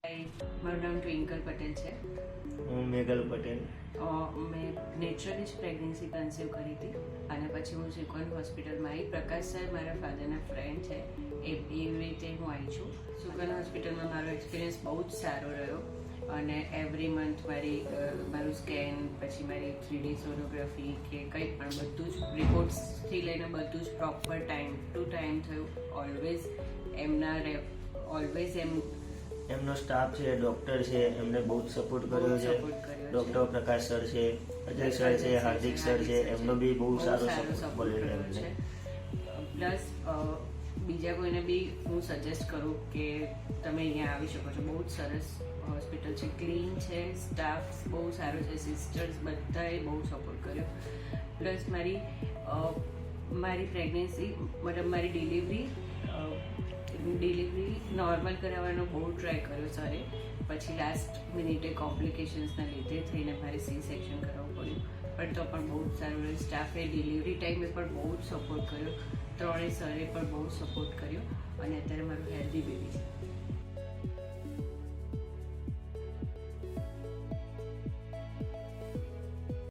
મારું નામ ટ્વિંકલ પટેલ છે. હું મેઘલ પટેલ. મેં નેચરલી જ પ્રેગ્નન્સી કન્સીવ કરી હતી અને પછી હું સુકન હોસ્પિટલમાં આવી. પ્રકાશ સર મારા ફાધરના ફ્રેન્ડ છે, એવી રીતે હું આવી છું. સુકન હોસ્પિટલમાં મારો એક્સપિરિયન્સ બહુ જ સારો રહ્યો અને એવરી મંથ મારું સ્કેન, પછી મારી 3D સોનોગ્રાફી કે કંઈ પણ બધું જ રિપોર્ટ્સથી લઈને બધું જ પ્રોપર ટાઈમ ટુ ટાઈમ થયું. ઓલવેઝ એમનો સ્ટાફ છે, ડૉક્ટર છે, એમને બહુ જ સપોર્ટ કર્યો છે. ડૉક્ટર પ્રકાશ સર છે, અજય સર છે, હાર્દિક સર છે, એમનો બી બહુ સારો સપોર્ટ કર્યો છે. પ્લસ બીજા કોઈને બી હું સજેસ્ટ કરું કે તમે અહીંયા આવી શકો છો. બહુ જ સરસ હોસ્પિટલ છે, ક્લીન છે, સ્ટાફ બહુ સારો છે, સિસ્ટર્સ બધાએ બહુ સપોર્ટ કર્યો. પ્લસ મારી પ્રેગ્નન્સી મતલબ મારી ડિલિવરી નોર્મલ કરાવવાનો બહુ ટ્રાય કર્યો સરે. પછી લાસ્ટ મિનિટે કોમ્પ્લિકેશન્સના લીધે થઈને મારે સી સેક્શન કરાવવું પડ્યું, પણ તો પણ બહુ જ સારું રહ્યું. સ્ટાફે ડિલિવરી ટાઈમે પણ બહુ જ સપોર્ટ કર્યો, ત્રણેય સરે પણ બહુ સપોર્ટ કર્યો અને અત્યારે મારું હેલ્ધી બેબી છે.